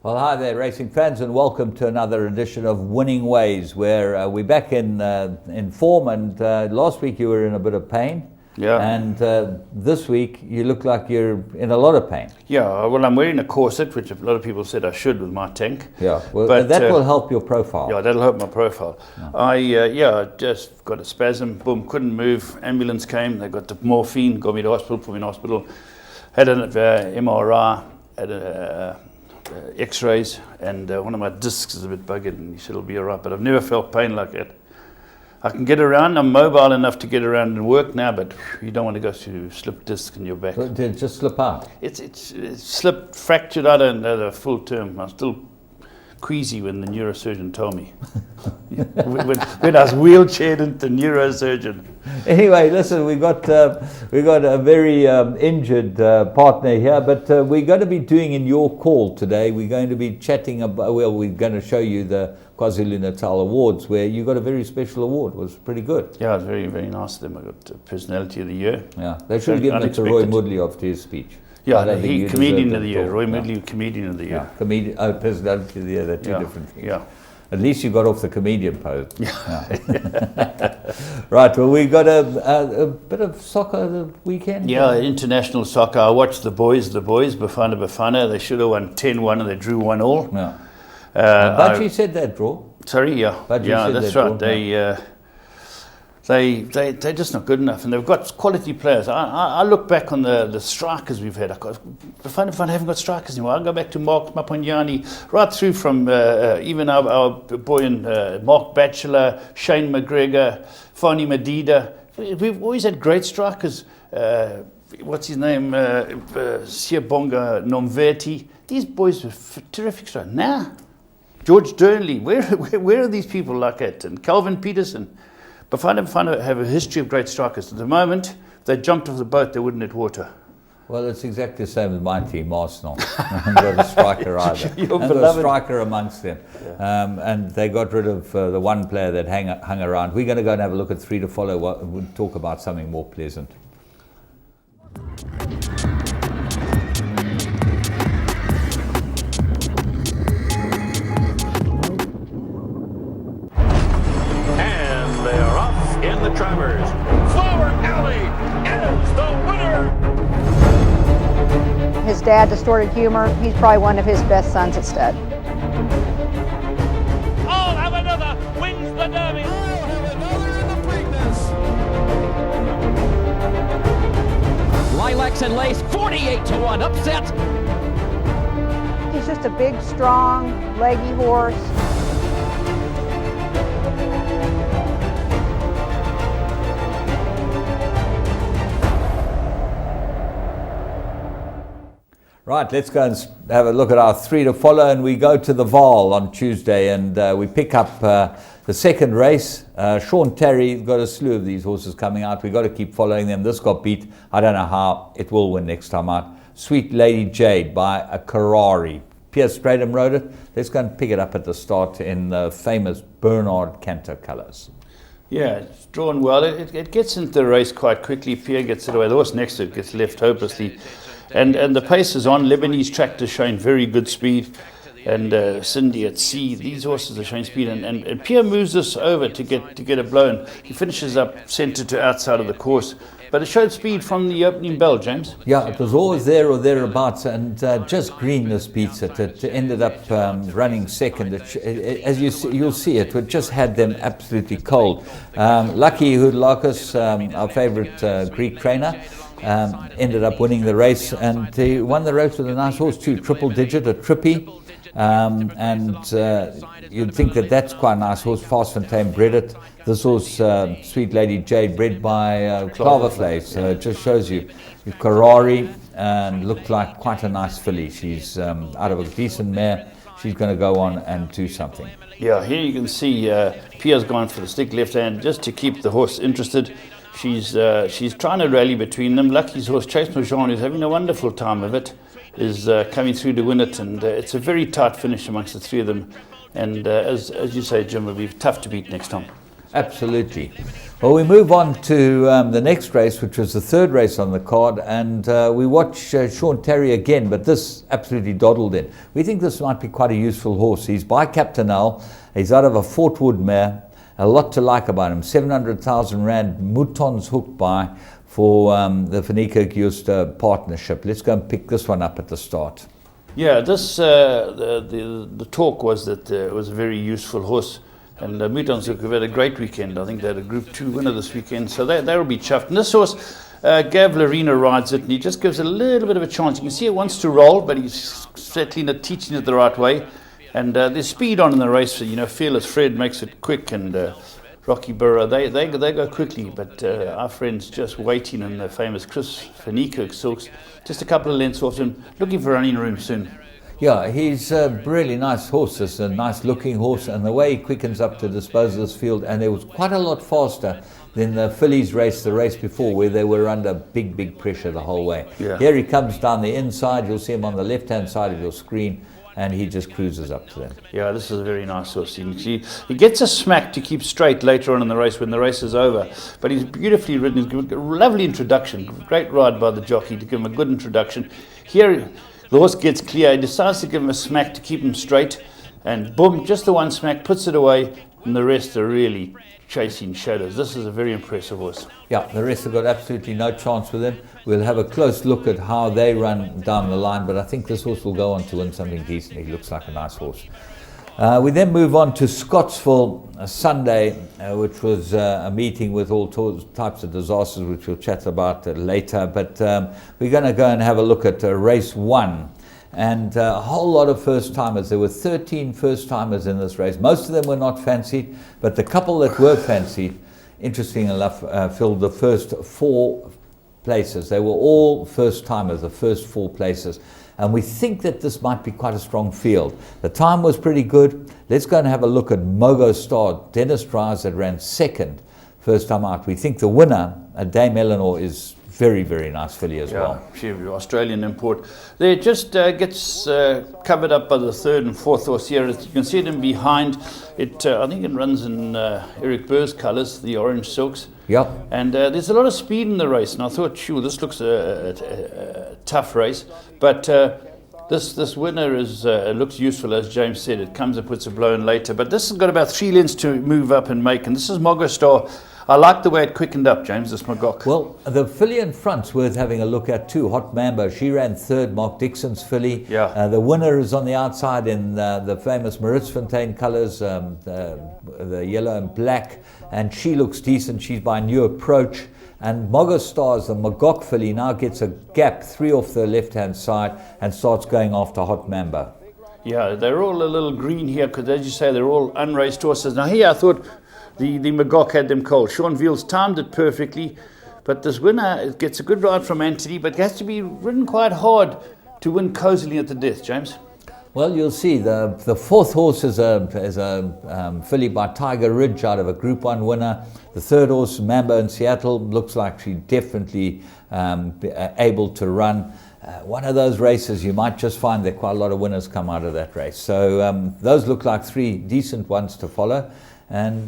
Well, hi there, racing fans, and welcome to another edition of Winning Ways, where we're back in form. And last week you were in a bit of pain, and this week you look like you're in a lot of pain. Yeah, well, I'm wearing a corset, which a lot of people said I should with my tank. Yeah, well, but that will help your profile. Yeah, that'll help my profile. Yeah. I just got a spasm. Boom, couldn't move. Ambulance came. They got the morphine, got me to hospital, put me in hospital. Had an MRI, had X-rays, and one of my discs is a bit buggered, and he said it'll be all right. But I've never felt pain like that. I can get around. I'm mobile enough to get around and work now, but you don't want to go through slip disc in your back. Did it just slip out? It's slipped, fractured. I don't know the full term. I'm still queasy when the neurosurgeon told me. when I was wheelchaired into neurosurgeon. Anyway, listen, we got a very injured partner here, but we're going to be doing in your call today. We're going to be chatting about. Well, we're going to show you the KwaZulu-Natal Awards, where you got a very special award. It was pretty good. Yeah, it was very, very nice of them. I got Personality of the Year. Yeah, they should have given it to Roy Moodley after his speech. Yeah, he Comedian of the Year. Roy Moodley, Comedian of the Year. Yeah, Personality of the Year. They're two different things. Yeah. At least you got off the comedian pose. Yeah. Right, well, we got a bit of soccer the weekend. Yeah, international soccer. I watched the boys, Bafana. They should have won 10-1 and they drew 1-1. Yeah. Budgie said that draw. Sorry, yeah. Budgie yeah, said that's that right. Draw. They're just not good enough, and they've got quality players. I look back on the strikers we've had. I haven't got strikers anymore. I go back to Mark Maponyani, right through from even our boy in Mark Batchelor, Shane McGregor, Fani Madida. We've always had great strikers. What's his name? Siyabonga Nomveti. These boys were terrific strikers. Now, George Durnley, where are these people like that? And Calvin Peterson. Bafana have a history of great strikers. At the moment, if they jumped off the boat, they wouldn't hit water. Well, it's exactly the same as my team, Arsenal. They got a striker either. And a striker amongst them. Yeah. And they got rid of the one player that hung around. We're going to go and have a look at 3 to follow. We'll talk about something more pleasant. In the Travers, Flower Alley is the winner. His dad, Distorted Humor, he's probably one of his best sons at stud. I'll have another, wins the Derby. I'll have another in the Preakness. Lilacs and Lace, 48-1, upset. He's just a big, strong, leggy horse. Right, let's go and have a look at our 3 to follow, and we go to the Vaal on Tuesday, and we pick up the second race. Sean Terry's got a slew of these horses coming out. We've got to keep following them. This got beat. I don't know how. It will win next time out. Sweet Lady Jade by a Karari. Pierce Stradham rode it. Let's go and pick it up at the start in the famous Bernard Cantor colours. Yeah, it's drawn well. It gets into the race quite quickly. Pierre gets it away. The horse next to it gets left hopelessly. And the pace is on. Lebanese tractor showing very good speed. And Cindy at Sea, these horses are showing speed. And Pierre moves this over to get a blow. And he finishes up centre to outside of the course. But it showed speed from the opening bell, James. Yeah, it was always there or thereabouts, and just greenness beats it. It ended up running second. As you'll see, it just had them absolutely cold. Lucky Houdlakis, our favourite Greek trainer, ended up winning the race, and he won the race with a nice horse too, triple digit, a trippy. You'd think that that's quite a nice horse. Fast and Tame bred it. This horse, Sweet Lady Jade, bred by Cloverflay. So it just shows you Karari, and looked like quite a nice filly. She's out of a decent mare. She's going to go on and do something. Yeah, here you can see Pia's gone for the stick left hand just to keep the horse interested. She's trying to rally between them. Lucky's horse, Chase Majan, who's having a wonderful time of it, is coming through to win it, and it's a very tight finish amongst the three of them. And as you say, Jim, it'll be tough to beat next time. Absolutely. Well, we move on to the next race, which was the third race on the card, and we watch Sean Terry again, but this absolutely dawdled in. We think this might be quite a useful horse. He's by Captain L. He's out of a Fort Wood mare. A lot to like about him. 700,000 Rand Mouton's hooked by for the Fanica Giusta partnership. Let's go and pick this one up at the start. Yeah, this the talk was that it was a very useful horse. And Mouton's have had a great weekend. I think they had a Group 2 winner this weekend, so they'll be chuffed. And this horse, Gav Larina rides it, and he just gives it a little bit of a chance. You can see it wants to roll, but he's settling it, teaching it the right way. And there's speed on in the race. You know, Fearless Fred makes it quick, and Rocky Burrow, they go quickly. But our friend's just waiting in the famous Chris Fanica silks, just a couple of lengths off him, looking for running room soon. Yeah, he's a really nice horse. It's a nice looking horse, and the way he quickens up to dispose of this field, and it was quite a lot faster than the fillies race, the race before, where they were under big pressure the whole way. Yeah. Here he comes down the inside. You'll see him on the left-hand side of your screen, and he just cruises up to them. Yeah, this is a very nice horse. He gets a smack to keep straight later on in the race when the race is over. But he's beautifully ridden. He's given a lovely introduction. Great ride by the jockey to give him a good introduction. Here, the horse gets clear. He decides to give him a smack to keep him straight. And boom, just the one smack, puts it away. And the rest are really chasing shadows. This is a very impressive horse. Yeah, the rest have got absolutely no chance with him. We'll have a close look at how they run down the line, but I think this horse will go on to win something decent. He looks like a nice horse. We then move on to Scottsville Sunday, which was a meeting with all types of disasters, which we'll chat about later. But we're going to go and have a look at race 1. And a whole lot of first-timers. There were 13 first-timers in this race. Most of them were not fancied, but the couple that were fancied, interesting enough, filled the first 4 places. They were all first-timers, the first 4 places. And we think that this might be quite a strong field. The time was pretty good. Let's go and have a look at Mogo Star, Dennis Dries, that ran second first time out. We think the winner, Dame Eleanor, is very nice filly as well. She Australian import. There just gets covered up by the 3rd and 4th horse here. You can see it in behind. It I think it runs in Eric Burr's colours, the orange silks. Yep. And there's a lot of speed in the race. And I thought, sure, this looks a tough race. But this winner is looks useful, as James said. It comes and puts a blow in later. But this has got about 3 lengths to move up and make. And this is Mogo Star. I like the way it quickened up, James, this Magok. Well, the filly in front's worth having a look at too. Hot Mambo, she ran 3rd, Mark Dixon's filly. Yeah. The winner is on the outside in the famous Maritzfontein colours, the yellow and black, and she looks decent. She's by New Approach. And Mogo Stars, the Magok filly, now gets a gap 3 off the left-hand side and starts going after Hot Mambo. Yeah, they're all a little green here because, as you say, they're all unraced horses. Now here I thought the Magok had them cold. Sean Veals timed it perfectly, but this winner gets a good ride from Anthony, but it has to be ridden quite hard to win cozily at the death, James. Well, you'll see the 4th horse is a filly by Tiger Ridge out of a Group 1 winner. The 3rd horse, Mambo in Seattle, looks like she's definitely able to run. One of those races, you might just find that quite a lot of winners come out of that race. So those look like 3 decent ones to follow. And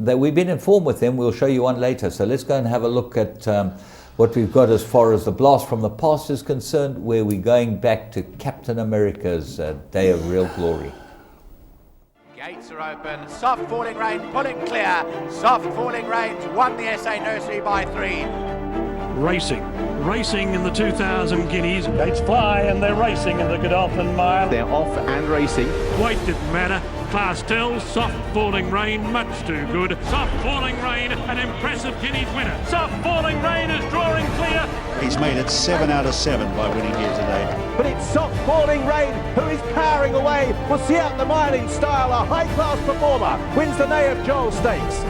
that we've been informed with them. We'll show you one later. So let's go and have a look at what we've got as far as the blast from the past is concerned, where we're going back to Captain America's Day of Real Glory. Gates are open, soft falling rain, pulling clear, soft falling rains, won the SA Nursery by 3. Racing in the 2,000 guineas. Gates fly and they're racing in the Godolphin Mile. They're off and racing. Weight didn't matter. Class tells, soft falling rain, much too good. Soft falling rain, an impressive guineas winner. Soft falling rain is drawing clear. He's made it 7 out of 7 by winning here today. But it's soft falling rain who is powering away. We'll see out the mile in style. A high-class performer wins the Nay of Joel Stakes.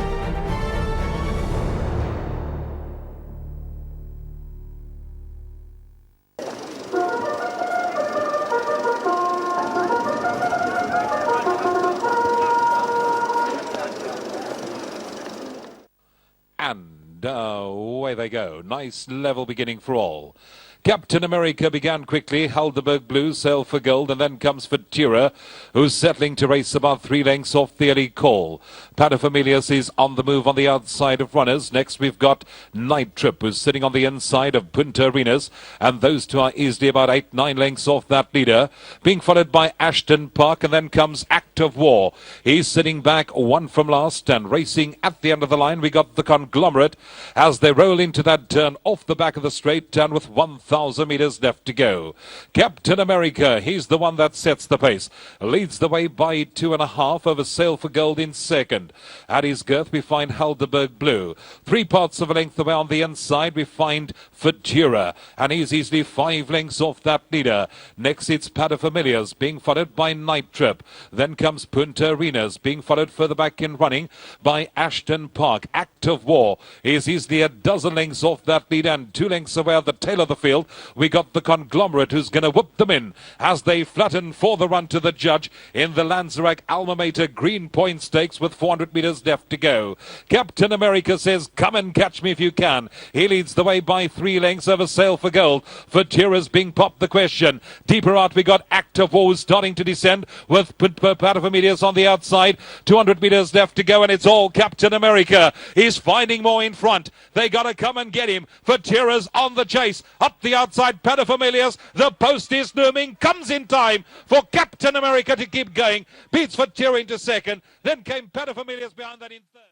And away they go. Nice level beginning for all. Captain America began quickly. Helderberg Blue, Sail for Gold, and then comes Futura, who's settling to race about 3 lengths off the early call. Paterfamilias is on the move on the outside of runners. Next we've got Night Trip, who's sitting on the inside of Punta Arenas, and those two are easily about 8-9 lengths off that leader, being followed by Ashton Park, and then comes Act of War. He's sitting back one from last and racing at the end of the line. We got the Conglomerate as they roll into that turn off the back of the straight turn with 1,000 metres left to go. Captain America, he's the one that sets the pace, leads the way by 2.5 over Sail for Gold in second. At his girth we find Helderberg Blue. 3 parts of a length away on the inside we find Futura, and he's easily 5 lengths off that leader. Next it's Paterfamilias, being followed by Night Trip. Then comes Punta Arenas, being followed further back in running by Ashton Park. Act of War is easily a dozen lengths off that lead, and 2 lengths away at the tail of the field we got the Conglomerate, who's going to whoop them in as they flatten for the run to the judge in the Lanzerac Alma Mater Green Point Stakes with 400 metres left to go. Captain America says, come and catch me if you can. He leads the way by 3 lengths over Sail for Gold. Futura's being popped the question. Deeper out we got Act of War starting to descend with Paterfamilias on the outside. 200 metres left to go, and it's all Captain America. He's finding more in front. They got to come and get him. Futura's on the chase. Up the outside, Paterfamilias. The post is looming. Comes in time for Captain America to keep going. Beats Futura into second. Then came Paterfamilias behind that in third.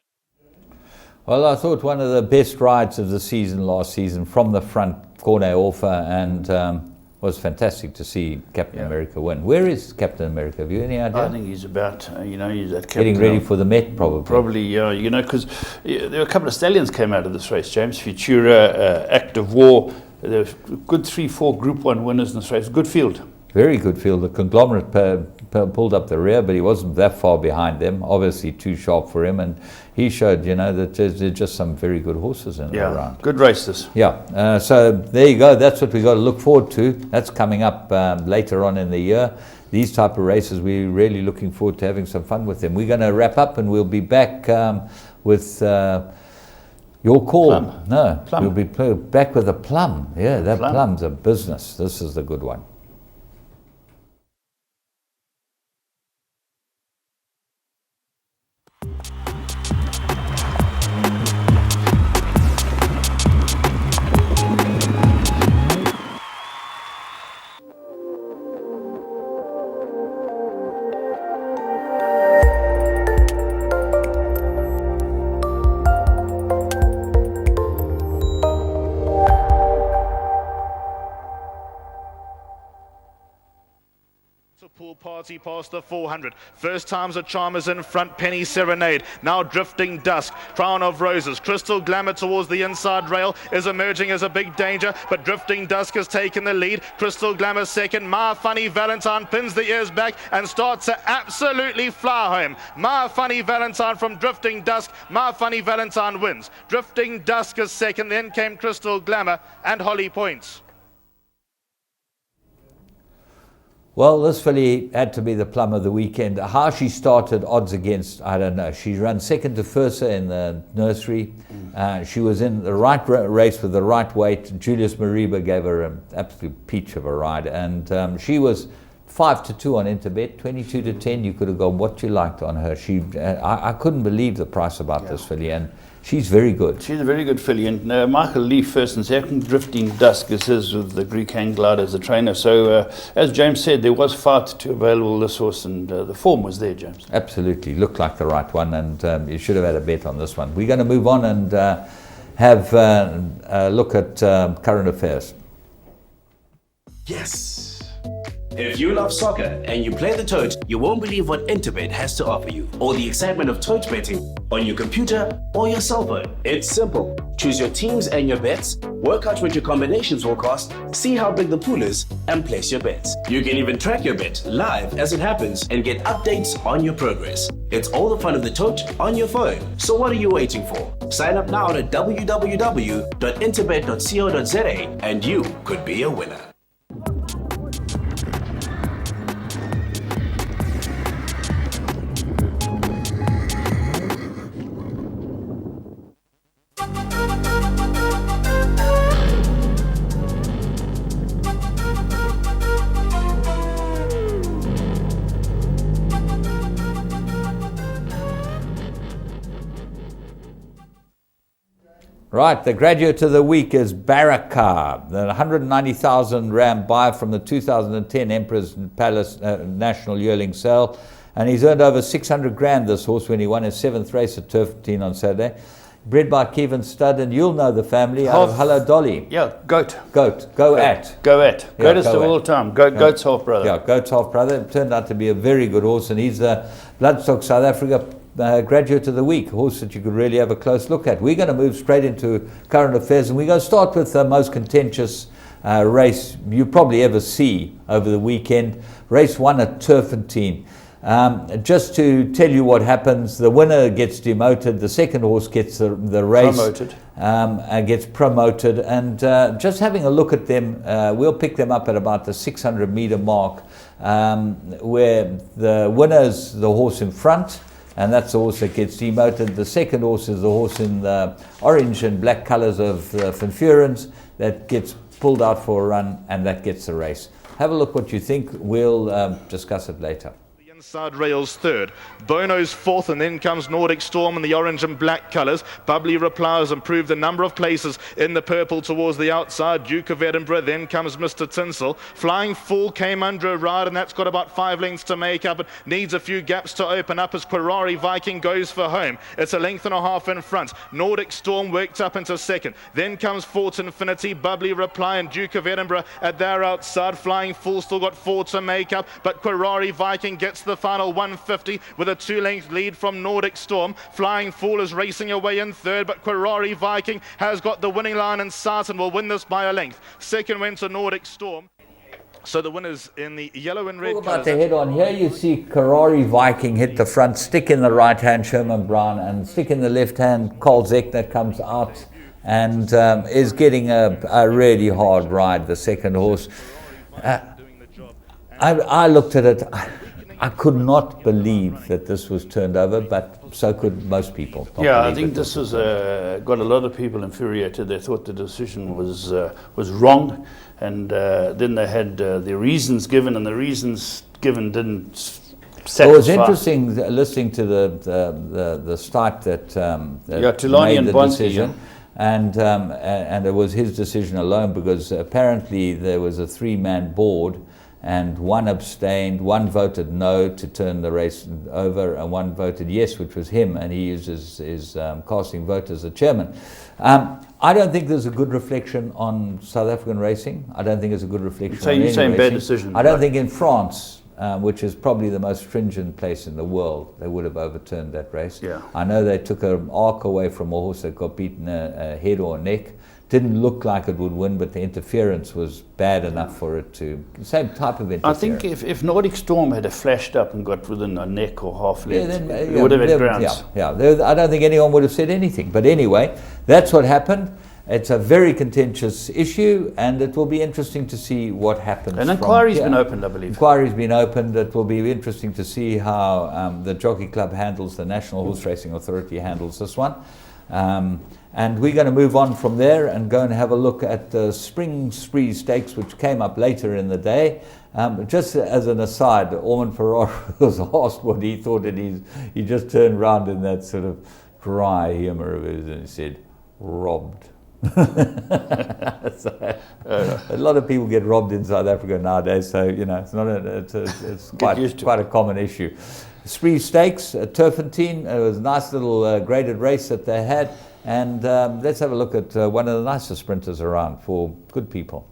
Well, I thought one of the best rides of the season last season from the front, Corne Orfa, and was fantastic to see Captain America win. Where is Captain America? Have you any idea? I think he's about, he's at Captain. Getting ready for the Met, probably. Probably, yeah, because there were a couple of stallions came out of this race, James. Futura, Act of War. There were good 3-4 Group 1 winners in this race. Good field. Very good field. The Conglomerate pulled up the rear, but he wasn't that far behind them. Obviously too sharp for him, and he showed, that there's just some very good horses in the round. Good races. Yeah, so there you go. That's what we got to look forward to. That's coming up later on in the year. These type of races, we're really looking forward to having some fun with them. We're going to wrap up, and we'll be back with your call. Plum. No, Plum. we'll be back with a plum. Yeah, that Plum. plum's a business. This is the good one. Pool party past the 400. First times a Charmers in front. Penny Serenade. Now Drifting Dusk. Crown of Roses. Crystal Glamour towards the inside rail is emerging as a big danger, but Drifting Dusk has taken the lead. Crystal Glamour second. My Funny Valentine pins the ears back and starts to absolutely fly home. My Funny Valentine from Drifting Dusk. My Funny Valentine wins. Drifting Dusk is second. Then came Crystal Glamour and Holly Points. Well, this filly had to be the plum of the weekend. How she started, odds against, I don't know. She ran second to Fursa in the nursery. She was in the right race with the right weight. Julius Mariba gave her an absolute peach of a ride. And she was 5-2 on Interbet, 22-10. You could have gone what you liked on her. I couldn't believe the price about this filly. And she's very good. She's a very good filly. And Michael Lee first and second. Drifting Dusk is his with the Greek Hang Glider as the trainer. So as James said, there was 5-2 available this horse, and the form was there, James. Absolutely. Looked like the right one, and you should have had a bet on this one. We're going to move on and have a look at current affairs. Yes! If you love soccer and you play the tote, you won't believe what Interbet has to offer you. All the excitement of tote betting on your computer or your cell phone. It's simple. Choose your teams and your bets, work out what your combinations will cost, see how big the pool is, and place your bets. You can even track your bet live as it happens and get updates on your progress. It's all the fun of the tote on your phone. So what are you waiting for? Sign up now at www.interbet.co.za and you could be a winner. Right, the graduate of the week is Baraka, the 190,000 Rand buyer from the 2010 Emperor's Palace National Yearling Sale. And he's earned over 600 grand, this horse, when he won his 7th race at Turfentine on Saturday. Bred by Kevin Studd, and you'll know the family out of Hello Dolly. Yeah, Goat. Go at. Goat is the all time. Goat's half brother. Yeah, Goat's half brother. It turned out to be a very good horse, and he's the Bloodstock South Africa graduate of the week, a horse that you could really have a close look at. We're going to move straight into current affairs, and we're going to start with the most contentious race you probably ever see over the weekend. Race 1 at Turfentine. Just to tell you what happens, the winner gets demoted, the second horse gets the race promoted. Gets promoted, and just having a look at them, we'll pick them up at about the 600 meter mark, where the winner is the horse in front, and that's the horse that gets demoted. The second horse is the horse in the orange and black colours of Fanfurans that gets pulled out for a run, and that gets the race. Have a look what you think. We'll discuss it later. Inside rails third, Bono's fourth, and then comes Nordic Storm in the orange and black colours. Bubbly Reply has improved a number of places in the purple towards the outside. Duke of Edinburgh, then comes Mr. Tinsel. Flying Fool came under a ride, and that's got about 5 lengths to make up. It needs a few gaps to open up as Quirari Viking goes for home. It's a length and a half in front. Nordic Storm worked up into second. Then comes Fort Infinity, Bubbly Reply, and Duke of Edinburgh at their outside. Flying Fool still got 4 to make up, but Quirari Viking gets the final 150 with a 2-length lead from Nordic Storm. Flying Fool is racing away in third, but Quirari Viking has got the winning line in sight and will win this by a length. Second went to Nordic Storm. So the winners in the yellow and red Talk colours. about the head on here, you see Quirari Viking hit the front, stick in the right hand Sherman Brown, and stick in the left hand Carl Zeckner comes out and is getting a really hard ride, the second horse. I looked at it. I could not believe that this was turned over, but so could most people. Yeah, I think this was got a lot of people infuriated. They thought the decision was wrong, and then they had the reasons given, and the reasons given didn't satisfy. Well, it was interesting listening to the start that Tulani made and the decision. And it was his decision alone, because apparently there was a 3-man board, and one abstained, one voted no to turn the race over, and one voted yes, which was him, and he uses his casting vote as the chairman. I don't think there's a good reflection on South African racing. I don't think it's a good reflection on any racing. Bad decision. I don't think in France, which is probably the most stringent place in the world, they would have overturned that race. Yeah. I know they took an arc away from a horse that got beaten a head or a neck. Didn't look like it would win, but the interference was bad enough for it to... Same type of interference. I think if Nordic Storm had flashed up and got within a neck or half length, it would have had grounds. I don't think anyone would have said anything. But anyway, that's what happened. It's a very contentious issue, and it will be interesting to see what happens. An inquiry's been opened, I believe. Inquiry's been opened. It will be interesting to see how the Jockey Club handles, the National Horse Racing Authority handles this one. And we're going to move on from there and go and have a look at the Spring Spree Stakes, which came up later in the day. Just as an aside, Ormond Ferrari was asked what he thought, and he just turned around in that sort of dry humour of his and said, robbed. So, a lot of people get robbed in South Africa nowadays, so it's not it's quite a common issue. Spree Stakes at Turfentine, it was a nice little graded race that they had, and let's have a look at one of the nicest sprinters around for good people.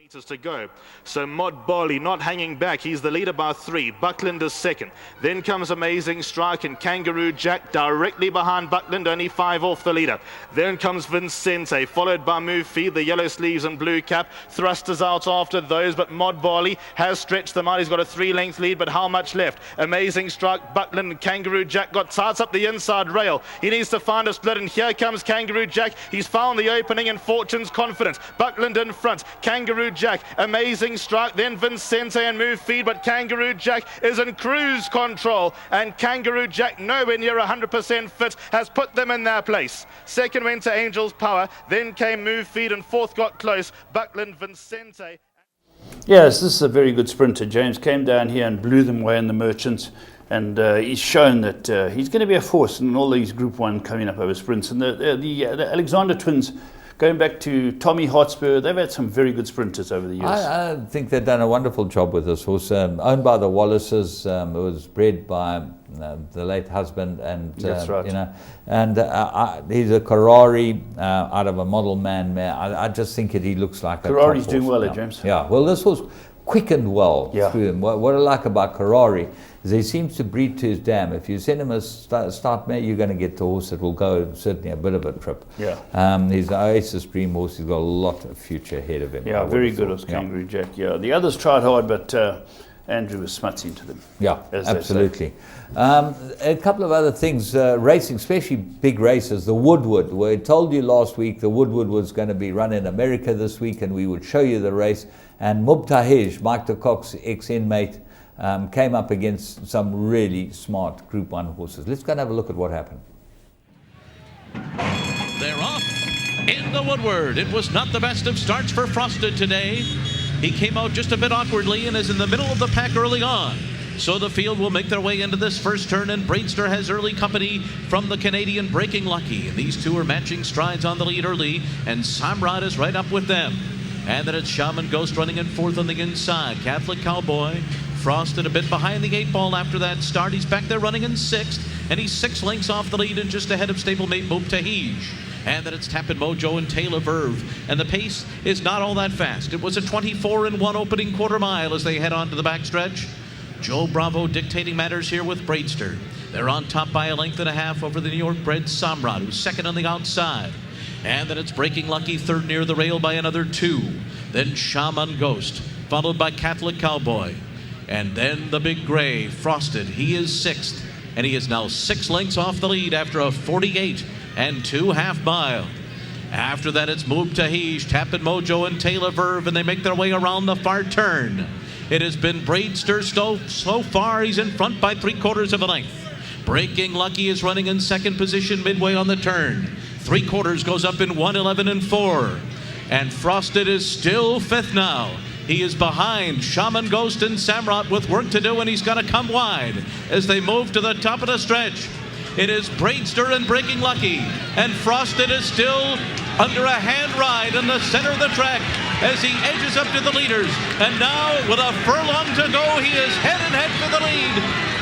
To go. So Mod Barley not hanging back. He's the leader by 3. Buckland is second. Then comes Amazing Strike and Kangaroo Jack directly behind Buckland, only 5 off the leader. Then comes Vincente, followed by Move Feed, the yellow sleeves and blue cap. Thrusters out after those, but Mod Barley has stretched them out. He's got a 3-length lead, but how much left? Amazing Strike, Buckland, and Kangaroo Jack got tight up the inside rail. He needs to find a split, and here comes Kangaroo Jack. He's found the opening, and Fortune's confidence. Buckland in front, Kangaroo Jack, Amazing Strike, then Vincente and Move Feed, but Kangaroo Jack is in cruise control, and Kangaroo Jack, nowhere near 100% fit, has put them in their place. Second went to Angel's Power, then came Move Feed, and fourth got close, Buckland, Vincente. Yes, this is a very good sprinter. James came down here and blew them away in the Merchants. And he's shown that he's going to be a force in all these Group 1 coming up over sprints. And the Alexander twins, going back to Tommy Hotspur, they've had some very good sprinters over the years. I think they've done a wonderful job with this horse. Owned by the Wallaces, it was bred by the late husband, and that's right. And he's a Karari out of a Model Man mare. I just think he looks like a Karari's top doing horse. well, James. Yeah. Well, this horse quickened well through him. What I like about Karari is he seems to breed to his dam. If you send him a start mare, you're going to get the horse that will go certainly a bit of a trip. Yeah. He's an Oasis Dream horse. He's got a lot of future ahead of him. Yeah, very good as Kangaroo Jack. Yeah, the others tried hard, but Andrew was smutsing to them. Yeah, absolutely. A couple of other things, racing, especially big races. The Woodward. We told you last week the Woodward was going to be run in America this week, and we would show you the race. And Mubtahij, Mike de Kock's ex-inmate, came up against some really smart Group 1 horses. Let's go and have a look at what happened. They're off in the Woodward. It was not the best of starts for Frosted today. He came out just a bit awkwardly and is in the middle of the pack early on. So the field will make their way into this first turn, and Braidster has early company from the Canadian Breaking Lucky. And these two are matching strides on the lead early, and Samrad is right up with them. And then it's Shaman Ghost running in fourth on the inside. Catholic Cowboy, Frosted a bit behind the 8 ball after that start. He's back there running in sixth, and he's 6 lengths off the lead and just ahead of stablemate Mubtahij. And then it's Tappin Mojo and Taylor Verve. And the pace is not all that fast. It was a 24-1 opening quarter mile as they head on to the backstretch. Joe Bravo dictating matters here with Braidster. They're on top by a length and a half over the New York bred Samrad, who's second on the outside. And then it's Breaking Lucky third near the rail by another 2. Then Shaman Ghost, followed by Catholic Cowboy. And then the Big Gray, Frosted. He is 6th, and he is now 6 lengths off the lead after a 48 and 2 half mile. After that, it's Mubtahij, Tappin Mojo, and Taylor Verve, and they make their way around the far turn. It has been Braidster so far. He's in front by 3/4 of a length. Breaking Lucky is running in second position midway on the turn. 3/4 goes up in 1:11 and 4. And Frosted is still 5th now. He is behind Shaman Ghost and Samrad with work to do, and he's going to come wide as they move to the top of the stretch. It is Braidster and Breaking Lucky, and Frosted is still under a hand ride in the center of the track as he edges up to the leaders. And now, with a furlong to go, he is head and head for the lead.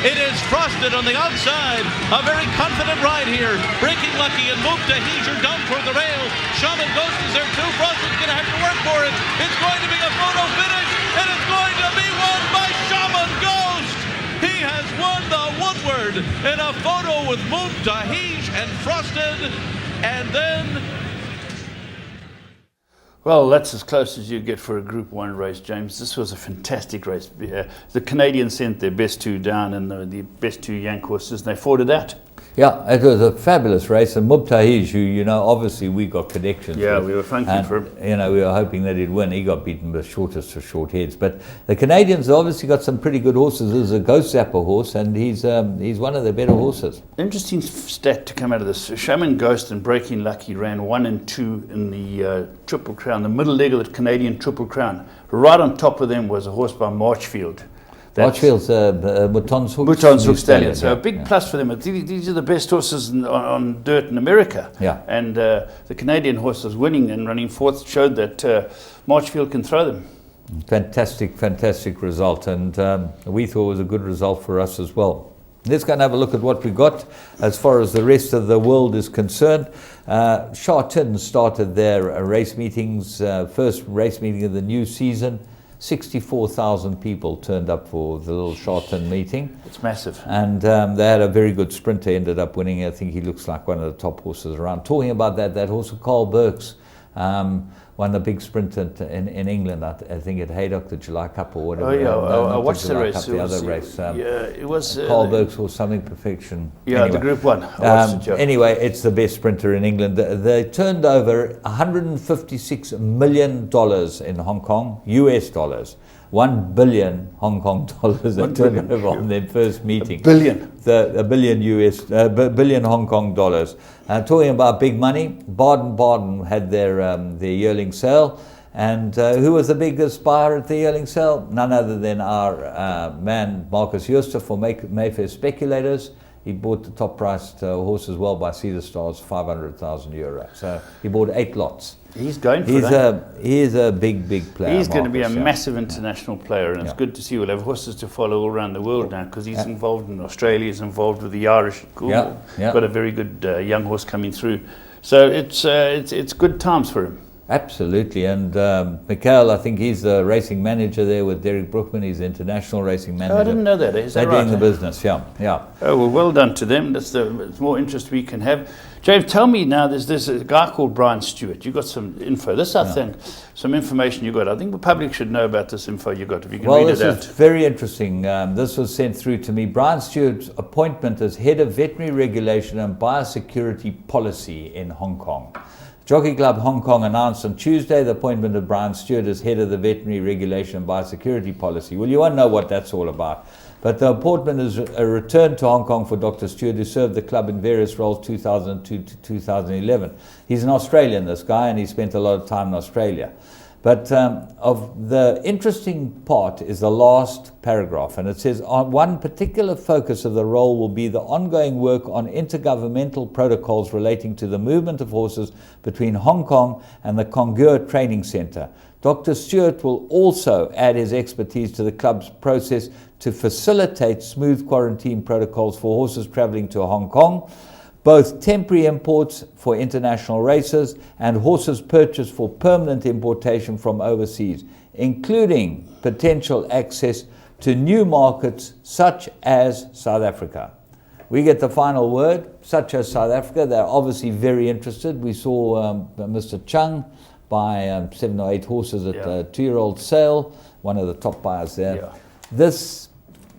It is Frosted on the outside. A very confident ride here. Breaking Lucky and Mubtahij are down toward the rail. Shaman Ghost is there too. Frosted's going to have to work for it. It's going to be a photo finish, and it's going to be won by Shaman Ghost. He has won the Woodward in a photo with Mubtahij and Frosted. And then... Well, that's as close as you get for a Group 1 race, James. This was a fantastic race. The Canadians sent their best 2 down and the best 2 Yank horses, and they fought it out. Yeah, it was a fabulous race, and Mubtahij, who, obviously we got connections with. We were funking for him. We were hoping that he'd win. He got beaten the shortest of short heads. But the Canadians obviously got some pretty good horses. There's a Ghost Zapper horse, and he's one of the better horses. Interesting stat to come out of this. Shaman Ghost and Breaking Lucky ran 1 and 2 in the Triple Crown, the middle leg of the Canadian Triple Crown. Right on top of them was a horse by Marchfield. Marchfield's Mouton's Hook Stallion. So a big plus for them. These are the best horses on dirt in America. Yeah. And the Canadian horses winning and running fourth showed that Marchfield can throw them. Fantastic result. And we thought it was a good result for us as well. Let's go and have a look at what we got as far as the rest of the world is concerned. Charlton started their race meetings, first race meeting of the new season. 64,000 people turned up for the little Charlton meeting. It's massive. And they had a very good sprinter, ended up winning. I think he looks like one of the top horses around. Talking about that horse of Carl Burke's, won the big sprint in England, I think at Haydock, the July Cup or whatever. Oh yeah, I watched the race. Cup, the other race. It was Carl Burke's horse, Something Perfection. Yeah, anyway, the Group 1. Anyway, it's the best sprinter in England. They turned over $156 million in Hong Kong, US dollars. 1 billion Hong Kong dollars they turned over on their first meeting. A billion Hong Kong dollars. Talking about big money, Baden had their yearling sale, And who was the biggest buyer at the yearling sale? None other than our man Marcus Jooster for Mayfair Speculators. He bought the top priced horse as well by Cedar Stars, €500,000. So he bought 8 lots. He's going for that. He's a big player. He's going to be a massive international player, and it's good to see we'll have horses to follow all around the world now, because he's involved in Australia, he's involved with the Irish. Got a very good young horse coming through. So it's good times for him. Absolutely, and Mikhail, I think he's the racing manager there with Derek Brookman. He's the international racing manager. Oh, I didn't know that. Is that They're right? doing the business, yeah. Oh, well done to them. It's more interest we can have. James, tell me now, there's a guy called Brian Stewart. You got some info. This, I think, some information you got. I think the public should know about this info you got, if you can read it out. This is very interesting. This was sent through to me. Brian Stewart's appointment as head of veterinary regulation and biosecurity policy in Hong Kong. Jockey Club Hong Kong announced on Tuesday the appointment of Brian Stewart as head of the veterinary regulation and biosecurity policy. Well, you won't know what that's all about. But the appointment is a return to Hong Kong for Dr. Stewart, who served the club in various roles 2002 to 2011. He's an Australian, this guy, and he spent a lot of time in Australia. But of the interesting part is the last paragraph, and it says, one particular focus of the role will be the ongoing work on intergovernmental protocols relating to the movement of horses between Hong Kong and the Kongur Training Centre. Dr. Stewart will also add his expertise to the club's process to facilitate smooth quarantine protocols for horses travelling to Hong Kong, both temporary imports for international races and horses purchased for permanent importation from overseas, including potential access to new markets such as South Africa. We get the final word, such as South Africa. They're obviously very interested. We saw Mr. Chung buy 7 or 8 horses at a 2-year-old sale, one of the top buyers there. This,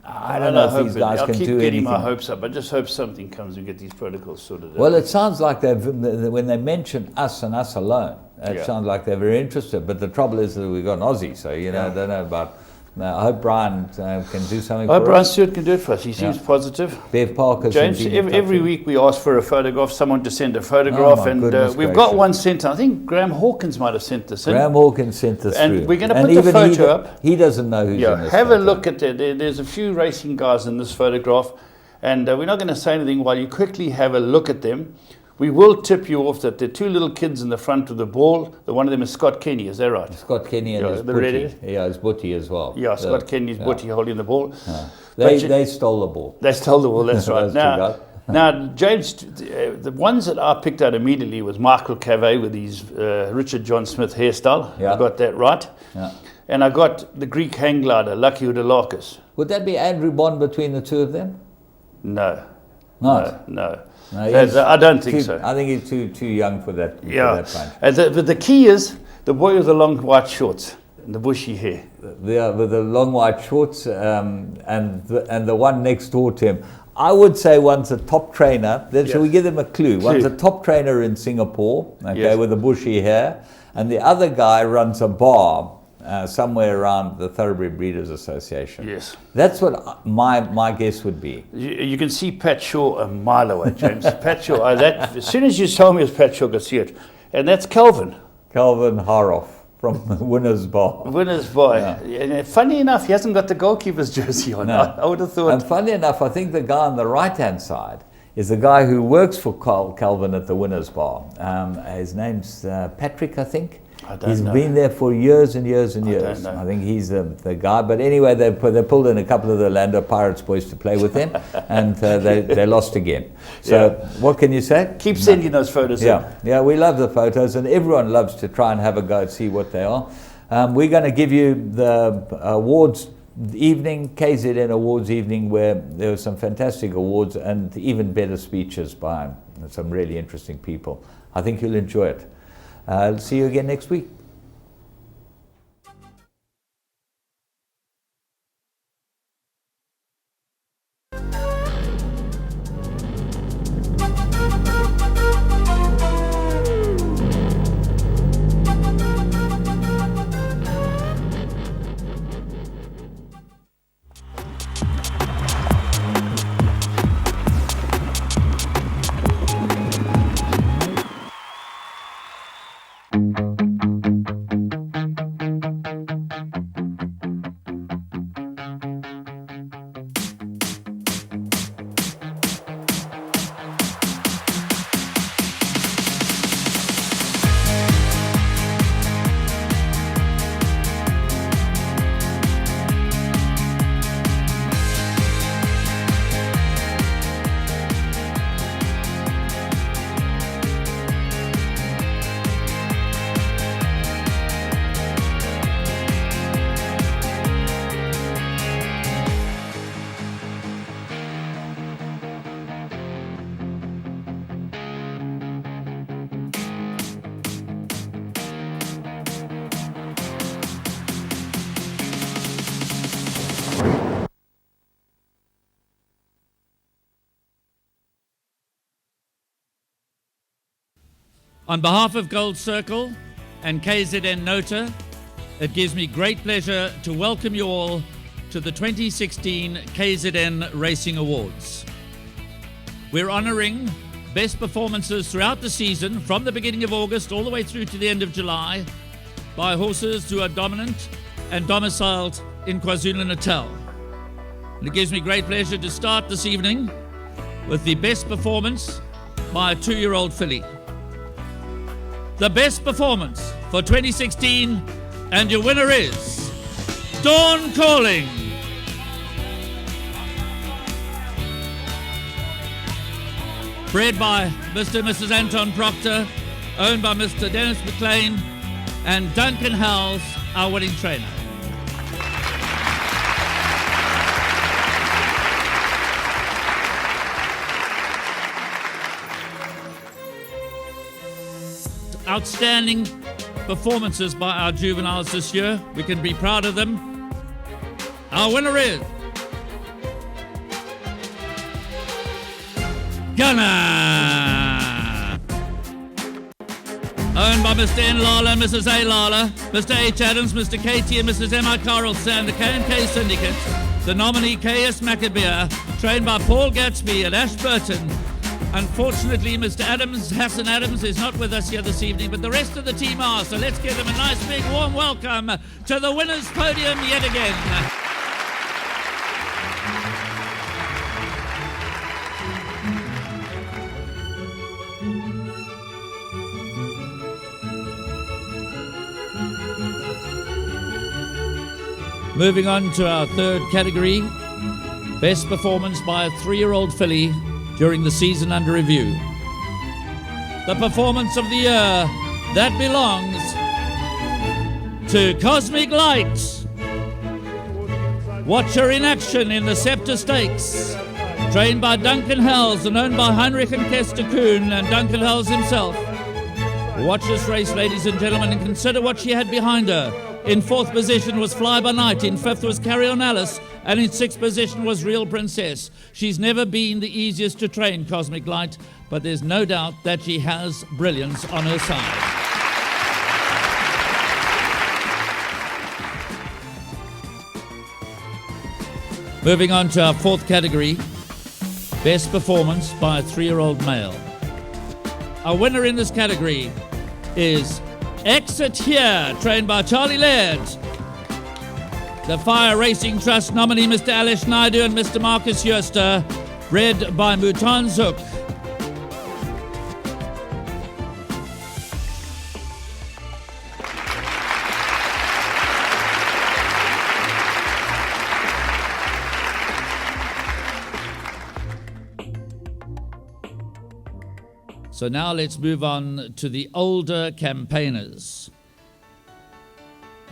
I don't know if these guys can do anything. I'll keep getting my hopes up. I just hope something comes and get these protocols sorted out. Well, it sounds like when they mention us and us alone, it sounds like they're very interested. But the trouble is that we've got an Aussie, so I don't know about. I hope Brian can do something for us. I hope Brian Stewart can do it for us. He seems positive. Bev Parker. James, every week we ask for a photograph, someone to send a photograph, and we've got one sent. I think Graham Hawkins might have sent this in. Graham Hawkins sent this through. And we're going to put the photo up. He doesn't know who's in this have photo. a look at it. There's a few racing guys in this photograph, and we're not going to say anything while you quickly have a look at them. We will tip you off that there are 2 little kids in the front of the ball. The one of them is Scott Kenny, is that right? Scott Kenny and his booty. Yeah, his booty as well. Yeah, Scott Kenny's booty holding the ball. They stole the ball. They stole the ball, that's right. Now, James, the ones that I picked out immediately was Michael Cavey with his Richard John Smith hairstyle. I got that right. And I got the Greek hang glider, Lucky Udalakis. Would that be Andrew Bond between the two of them? No. Not? No. I don't think so. I think he's too young for that. Yeah. For that but the key is the boy with the long white shorts and the bushy hair. With the long white shorts and the one next door to him. I would say one's a top trainer. Shall we give them a clue? One's a top trainer in Singapore, with the bushy hair, and the other guy runs a bar somewhere around the Thoroughbred Breeders Association. Yes. That's what my guess would be. You can see Pat Shaw a mile away, James. Pat Shaw, as soon as you told me it was Pat Shaw, I could see it. And that's Calvin. Calvin Haroff from Winners Bar. Winners Bar. Yeah. And funny enough, he hasn't got the goalkeeper's jersey on. No. I would have thought. And funny enough, I think the guy on the right-hand side is the guy who works for Calvin at the Winners Bar. His name's Patrick, I think. He's been there for years and years and years. I think he's the guy. But anyway, they pulled in a couple of the Orlando Pirates boys to play with him, and they lost again. So what can you say? Keep sending those photos in. Yeah, we love the photos, and everyone loves to try and have a go and see what they are. We're going to give you the awards evening, KZN Awards evening, where there were some fantastic awards and even better speeches by some really interesting people. I think you'll enjoy it. I'll see you again next week. On behalf of Gold Circle and KZN Nota, it gives me great pleasure to welcome you all to the 2016 KZN Racing Awards. We're honouring best performances throughout the season, from the beginning of August all the way through to the end of July, by horses who are dominant and domiciled in KwaZulu-Natal. And it gives me great pleasure to start this evening with the best performance by a 2-year-old filly. The best performance for 2016, and your winner is Dawn Calling. Bred by Mr. and Mrs. Anton Proctor, owned by Mr. Dennis McLean, and Duncan Howells, our winning trainer. Outstanding performances by our juveniles this year. We can be proud of them. Our winner is Gunner, owned by Mr. N. Lala and Mrs. A. Lala, Mr. H. Adams, Mr. KT and Mrs. M.I. Carlson, the K&K Syndicate, the nominee K.S. Maccabea, trained by Paul Gatsby at Ashburton. Unfortunately, Mr. Adams, Hassan Adams, is not with us here this evening, but the rest of the team are, so let's give them a nice big warm welcome to the winner's podium yet again. Moving on to our third category, best performance by a 3-year-old filly during the season under review. The performance of the year that belongs to Cosmic Light. Watch her in action in the Scepter Stakes, trained by Duncan Howells and owned by Heinrich and Kester Kuhn and Duncan Howells himself. Watch this race, ladies and gentlemen, and consider what she had behind her. In 4th position was Fly By Night, in 5th was Carry On Alice, and in 6th position was Real Princess. She's never been the easiest to train, Cosmic Light, but there's no doubt that she has brilliance on her side. Moving on to our 4th category, best performance by a 3-year-old male. Our winner in this category is Exit Here, trained by Charlie Laird. The Fire Racing Trust nominee Mr. Alish Naidu and Mr. Marcus Yerster, bred by Mouton Zouk. So now let's move on to the older campaigners.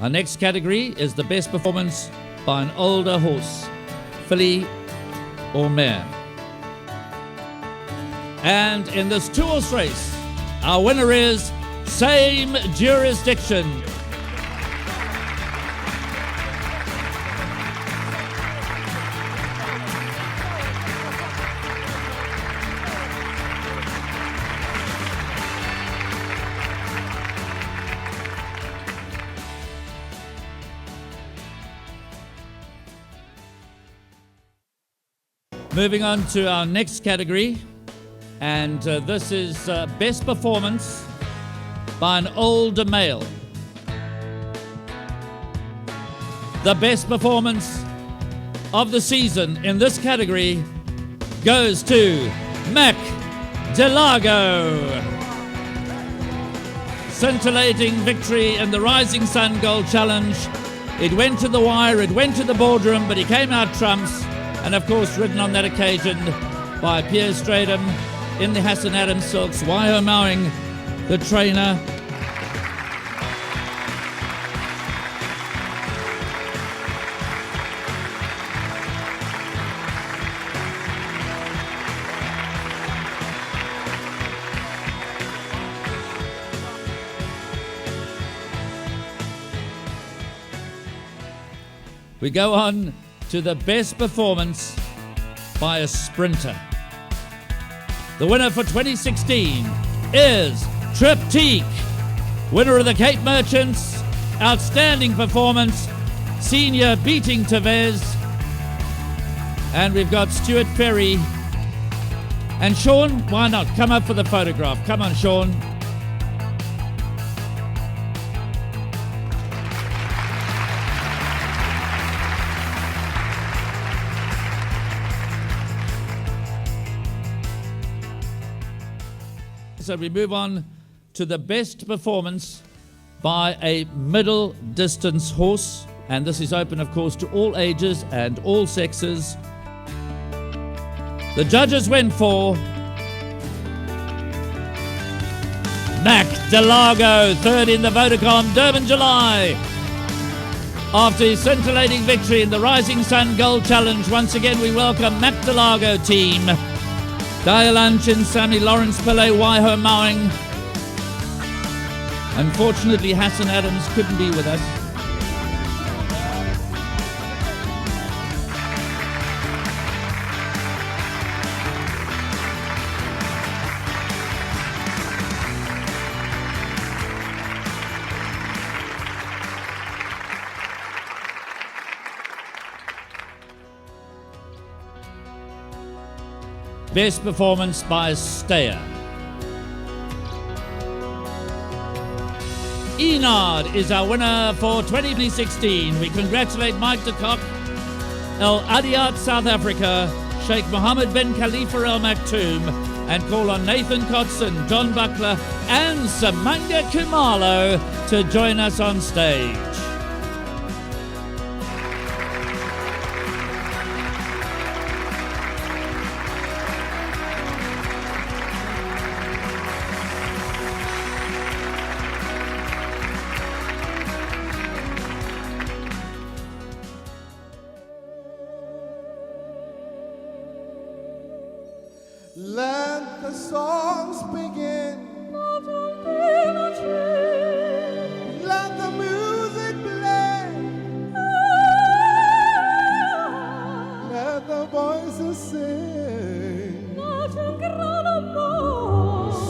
Our next category is the best performance by an older horse, filly or mare. And in this 2-horse race, our winner is Same Jurisdiction. Moving on to our next category, and this is best performance by an older male. The best performance of the season in this category goes to Mac Delago. Scintillating victory in the Rising Sun Gold Challenge. It went to the wire, it went to the boardroom, but he came out trumps. And of course, ridden on that occasion by Piers Stradham in the Hassan Adams silks, Waiho Mowing, the trainer. We go on to the best performance by a sprinter. The winner for 2016 is Triptyque, winner of the Cape Merchants, outstanding performance, Senior beating Tevez, and we've got Stuart Ferry. And Sean, why not? Come up for the photograph. Come on, Sean. So we move on to the best performance by a middle distance horse. And this is open, of course, to all ages and all sexes. The judges went for Mac Delago, third in the Vodacom Durban July. After his scintillating victory in the Rising Sun Gold Challenge, once again we welcome Mac Delago team. Dialan Chin, Sammy Lawrence, Pele, Waiho Mowing. Unfortunately, Hassan Adams couldn't be with us. Best performance by Stayer. Enard is our winner for 2016. We congratulate Mike de Kock, El Adiat South Africa, Sheikh Mohammed bin Khalifa Al Maktoum, and call on Nathan Kotson, John Buckler, and Samanga Kumalo to join us on stage. Let the songs begin. Let the music play. Let the voices sing.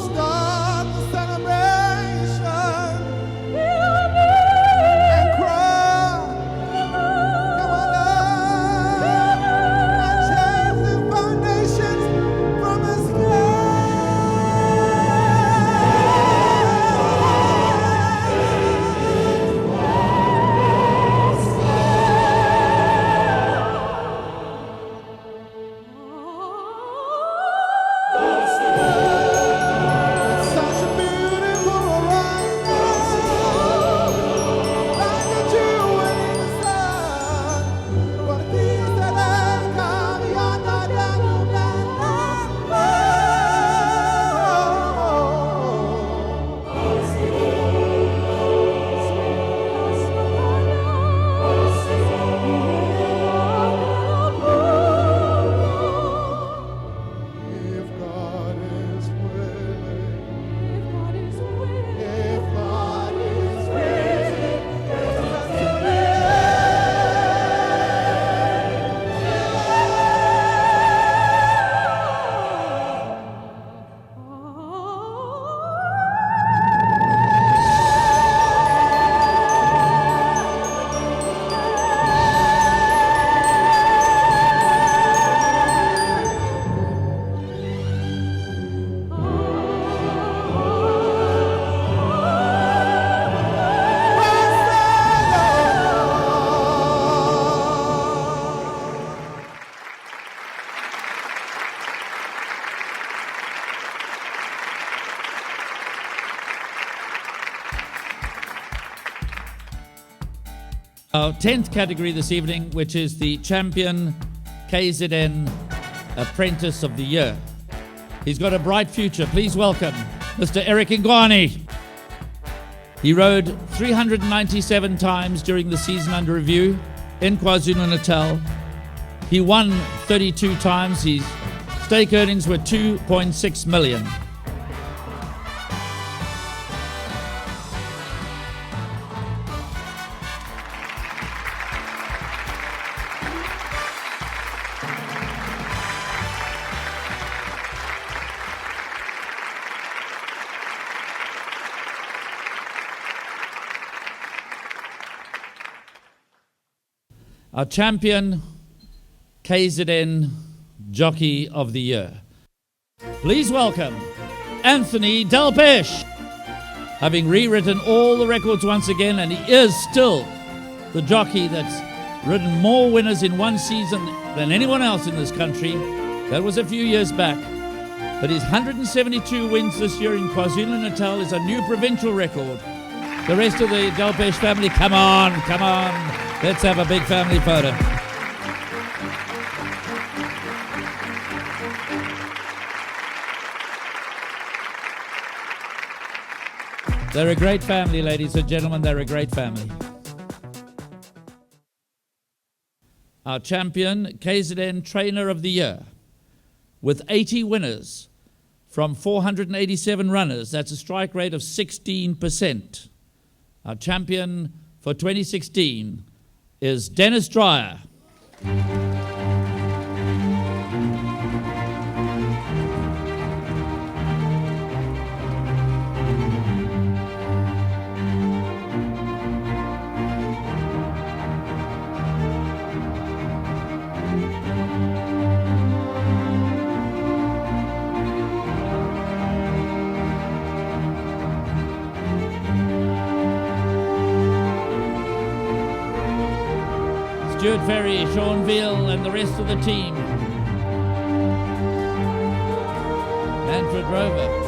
Start the celebration and cry. Come on, love, and change the foundations from the Our 10th category this evening, which is the Champion KZN Apprentice of the Year. He's got a bright future. Please welcome Mr. Eric Ngwani. He rode 397 times during the season under review in KwaZulu-Natal. He won 32 times. His stake earnings were 2.6 million. our champion KZN Jockey of the Year. Please welcome Anthony Delpesh. Having rewritten all the records once again, and he is still the jockey that's ridden more winners in one season than anyone else in this country. That was a few years back. But his 172 wins this year in KwaZulu-Natal is a new provincial record. The rest of the Delpesh family, come on. Let's have a big family photo. They're a great family, ladies and gentlemen. They're a great family. Our champion, KZN Trainer of the Year, with 80 winners from 487 runners. That's a strike rate of 16%. Our champion for 2016 is Dennis Dreyer. Stuart Ferry, Sean Veal and the rest of the team. Manfred Rover.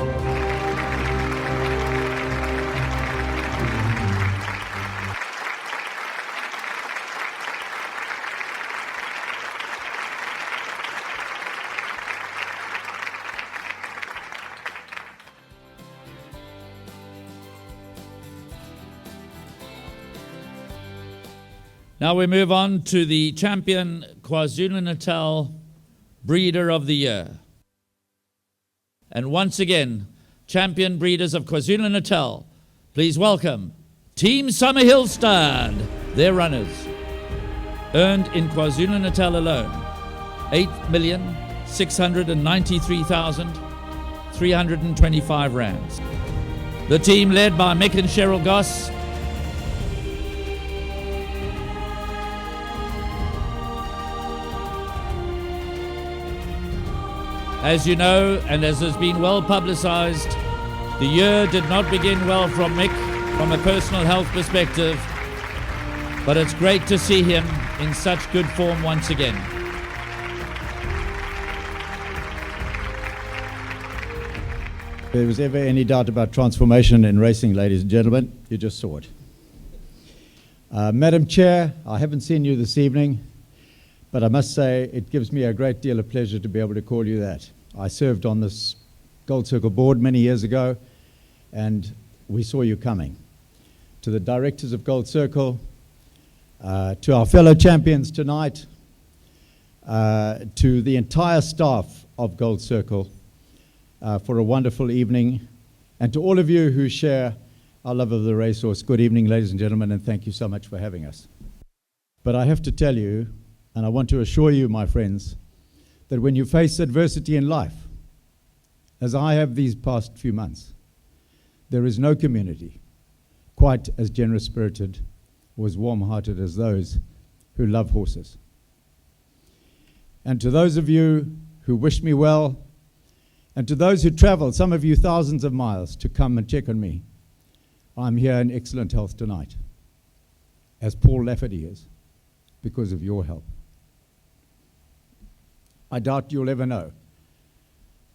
Now we move on to the champion KwaZulu-Natal Breeder of the Year. And once again, champion breeders of KwaZulu-Natal, please welcome Team Summerhill Stand, their runners. Earned in KwaZulu-Natal alone, 8,693,325 rands. The team led by Mick and Cheryl Goss. As you know, and as has been well publicized, the year did not begin well from Mick from a personal health perspective, but it's great to see him in such good form once again. If there was ever any doubt about transformation in racing, ladies and gentlemen, you just saw it. Madam Chair, I haven't seen you this evening, but I must say it gives me a great deal of pleasure to be able to call you that. I served on this Gold Circle board many years ago, and we saw you coming. To the directors of Gold Circle, to our fellow champions tonight, to the entire staff of Gold Circle for a wonderful evening, and to all of you who share our love of the racehorse, good evening, ladies and gentlemen, and thank you so much for having us. But I have to tell you, and I want to assure you, my friends, that when you face adversity in life, as I have these past few months, there is no community quite as generous-spirited or as warm-hearted as those who love horses. And to those of you who wish me well, and to those who travel, some of you thousands of miles, to come and check on me, I'm here in excellent health tonight, as Paul Lafferty is, because of your help. I doubt you'll ever know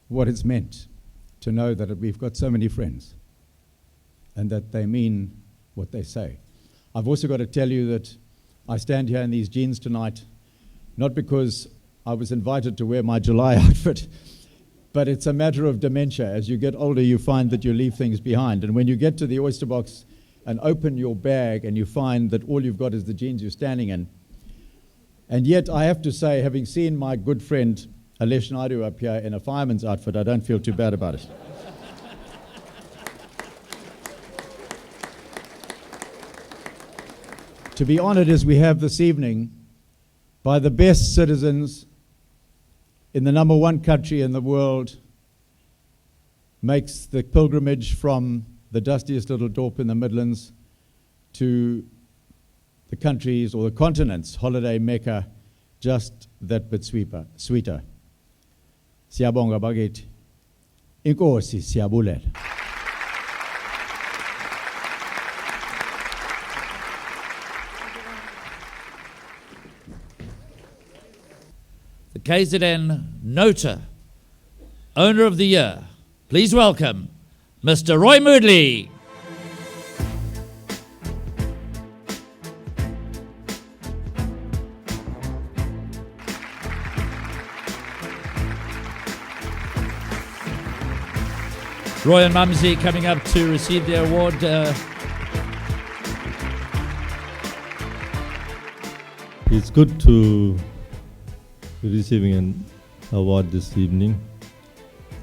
what it's meant to know that we've got so many friends and that they mean what they say. I've also got to tell you that I stand here in these jeans tonight, not because I was invited to wear my July outfit, but it's a matter of dementia. As you get older, you find that you leave things behind. And when you get to the oyster box and open your bag and you find that all you've got is the jeans you're standing in, and yet, I have to say, having seen my good friend Alesh Naidu up here in a fireman's outfit, I don't feel too bad about it. To be honored as we have this evening by the best citizens in the #1 country in the world makes the pilgrimage from the dustiest little dorp in the Midlands to the country's or the continent's holiday mecca just that bit sweeter. Siyabonga bakithi. Inkosi siyabulela. The KZN Nota Owner of the Year. Please welcome Mr. Roy Moodley. Roy and Mumsy coming up to receive the award. It's good to be receiving an award this evening.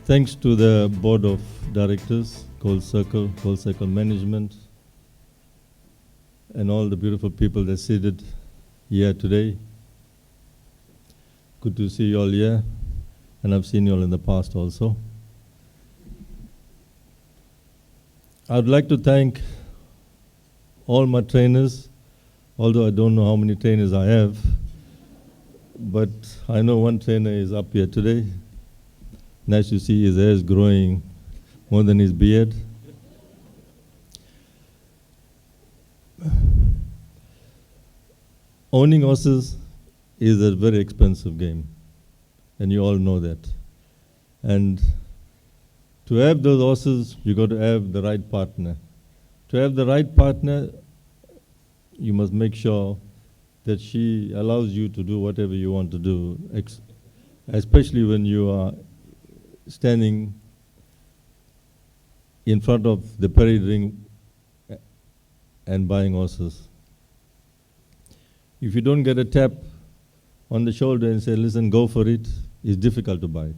Thanks to the Board of Directors, GoldCircle Management, and all the beautiful people that seated here today. Good to see you all here, and I've seen you all in the past also. I'd like to thank all my trainers, although I don't know how many trainers I have, but I know one trainer is up here today. Nice to see his hair is growing more than his beard. Owning horses is a very expensive game, and you all know that. And to have those horses, you got to have the right partner. To have the right partner, you must make sure that she allows you to do whatever you want to do, especially when you are standing in front of the parade ring and buying horses. If you don't get a tap on the shoulder and say, listen, go for it, it's difficult to buy.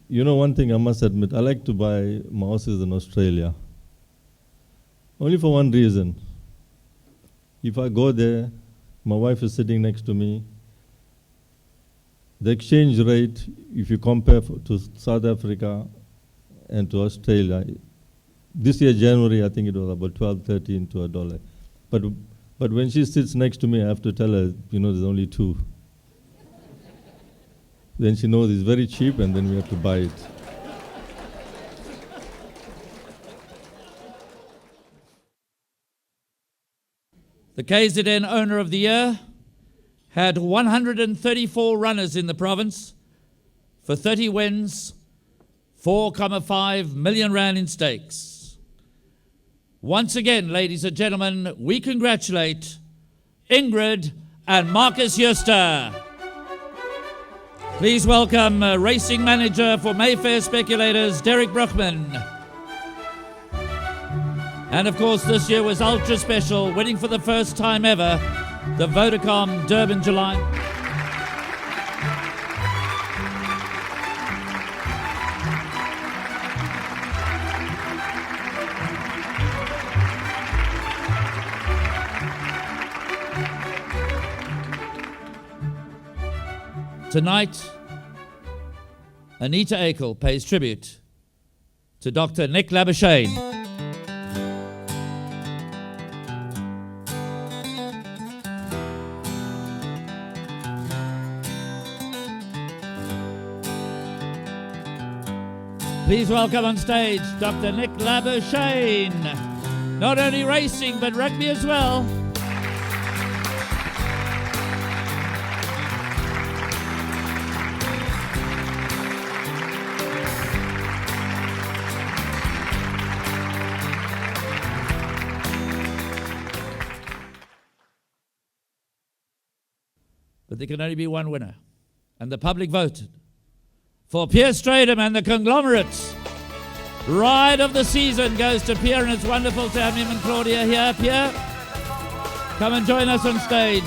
You know, one thing I must admit, I like to buy my horses in Australia. Only for one reason. If I go there, my wife is sitting next to me. The exchange rate, if you compare to South Africa and to Australia, this year, January, I think it was about 12, 13 to $1. But when she sits next to me, I have to tell her, you know, there's only two. Then she knows it's very cheap, and then we have to buy it. The KZN Owner of the Year had 134 runners in the province for 30 wins, 4.5 million rand in stakes. Once again, ladies and gentlemen, we congratulate Ingrid and Marcus Juster. Please welcome Racing Manager for Mayfair Speculators, Derek Bruckman. And of course, this year was ultra special, winning for the first time ever the Vodacom Durban July. Tonight, Anita Akel pays tribute to Dr. Nick Labuschagne. Please welcome on stage Dr. Nick Labuschagne. Not only racing, but rugby as well. But there can only be one winner. And the public voted for Pierre Stradum and the Conglomerates. Ride of the season goes to Pierre, and it's wonderful to have him and Claudia here. Pierre, come and join us on stage.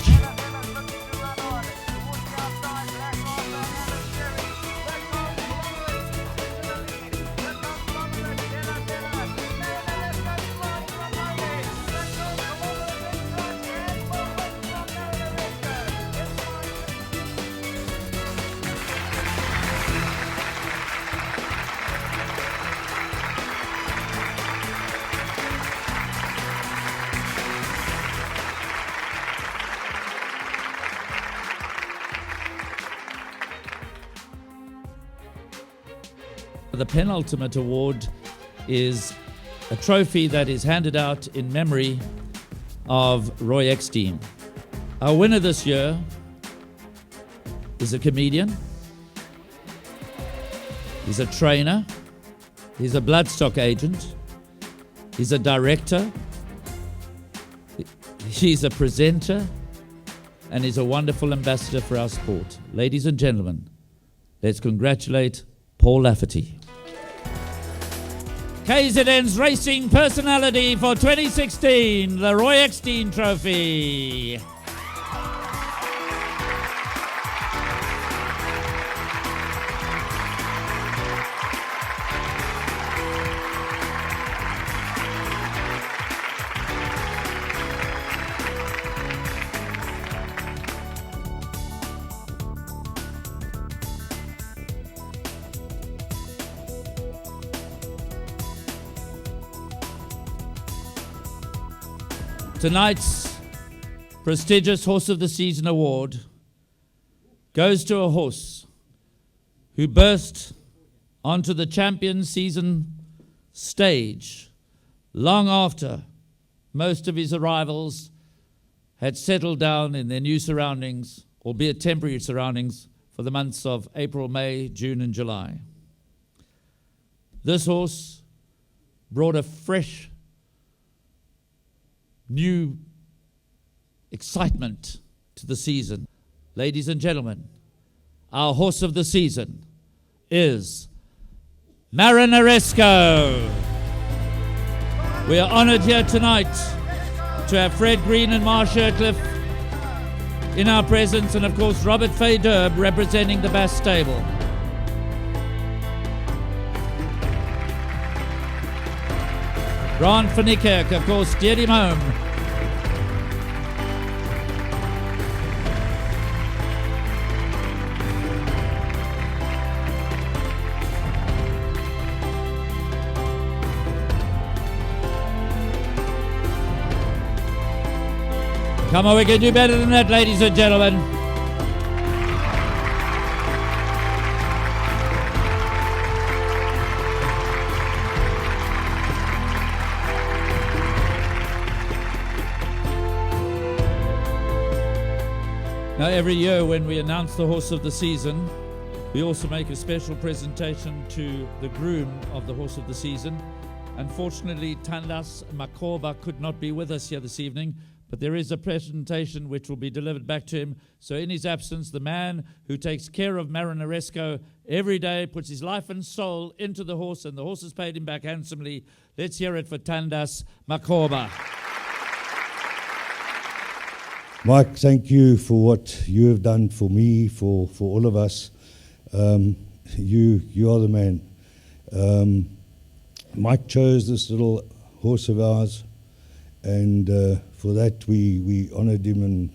The penultimate award is a trophy that is handed out in memory of Roy Eckstein. Our winner this year is a comedian, he's a trainer, he's a bloodstock agent, he's a director, he's a presenter, and he's a wonderful ambassador for our sport. Ladies and gentlemen, let's congratulate Paul Lafferty. KZN's Racing Personality for 2016, the Roy Eckstein Trophy. Tonight's prestigious Horse of the Season award goes to a horse who burst onto the champion season stage long after most of his rivals had settled down in their new surroundings, albeit temporary surroundings, for the months of April, May, June, and July. This horse brought a fresh, new excitement to the season. Ladies and gentlemen, our horse of the season is Marinaresco. We are honored here tonight to have Fred Green and Marsh Shircliffe in our presence, and of course Robert Faydurb representing the Bass Stable. Grant van Niekerk, of course, steered him home. Come on, we can do better than that, ladies and gentlemen. Now, every year when we announce the horse of the season, we also make a special presentation to the groom of the horse of the season. Unfortunately, Tandas Makoba could not be with us here this evening, but there is a presentation which will be delivered back to him. So in his absence, the man who takes care of Marinaresco every day, puts his life and soul into the horse, and the horse has paid him back handsomely. Let's hear it for Tandas Makoba. Mike, thank you for what you have done for me, for all of us. You are the man. Mike chose this little horse of ours, and for that we honoured him, and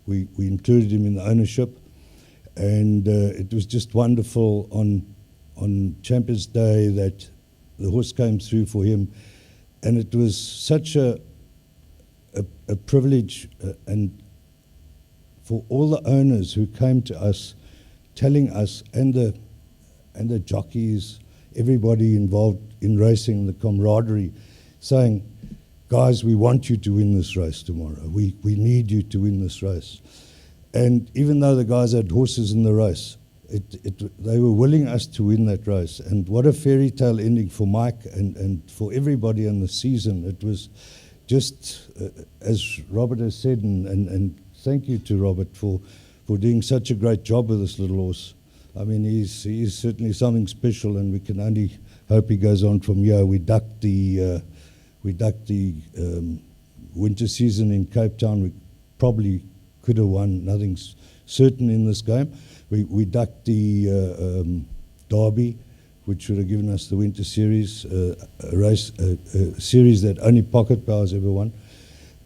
we included him in the ownership. And it was just wonderful on Champions Day that the horse came through for him, and it was such a privilege, and for all the owners who came to us, telling us, and the jockeys, everybody involved in racing, the camaraderie, saying, guys, we want you to win this race tomorrow. We need you to win this race. And even though the guys had horses in the race, they were willing us to win that race. And what a fairy tale ending for Mike and for everybody in the season. It was just, as Robert has said, and thank you to Robert for doing such a great job with this little horse. I mean, he is certainly something special, and we can only hope he goes on from here. We ducked the winter season in Cape Town. We probably could have won. Nothing's certain in this game. We ducked the Derby, which would have given us the Winter Series, a series that only Pocket Power's ever won.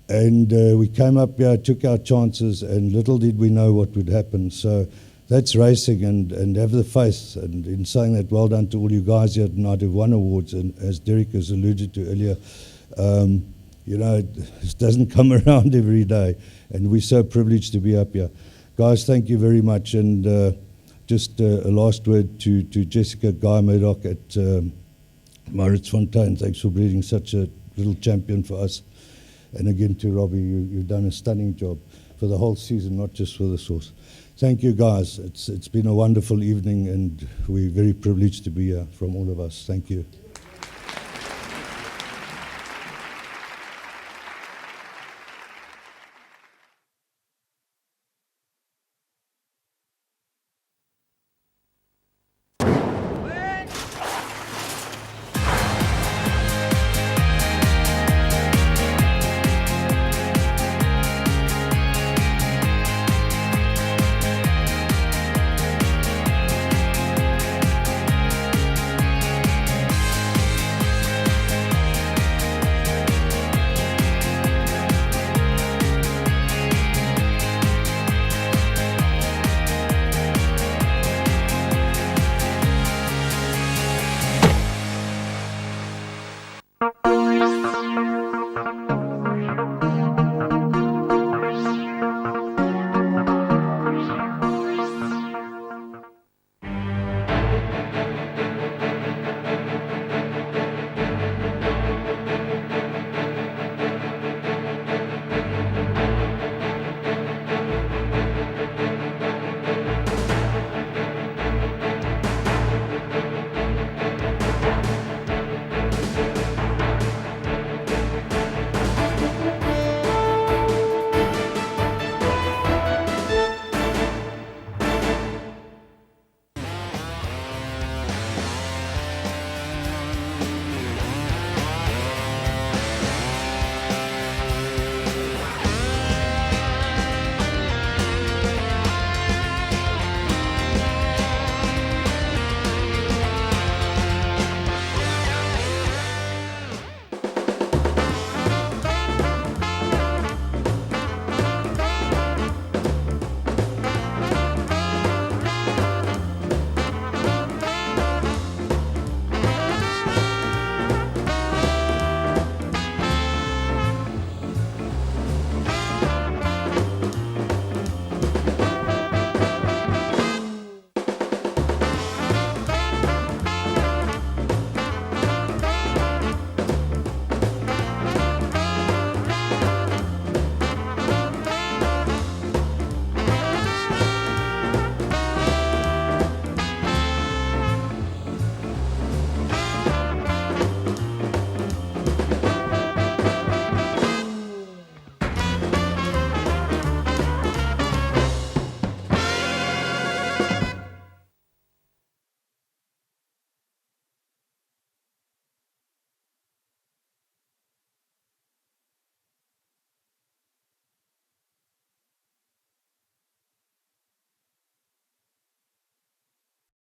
And we came up here, took our chances, and little did we know what would happen. So that's racing, and have the faith. And in saying that, well done to all you guys here tonight who've won awards. And as Derek has alluded to earlier, you know, it doesn't come around every day, and we're so privileged to be up here. Guys, thank you very much. And just a last word to Jessica Guy Murdoch at Maurits Fontaine. Thanks for breeding such a little champion for us. And again to Robbie, you've done a stunning job for the whole season, not just for this horse. Thank you, guys. It's been a wonderful evening, and we're very privileged to be here from all of us. Thank you.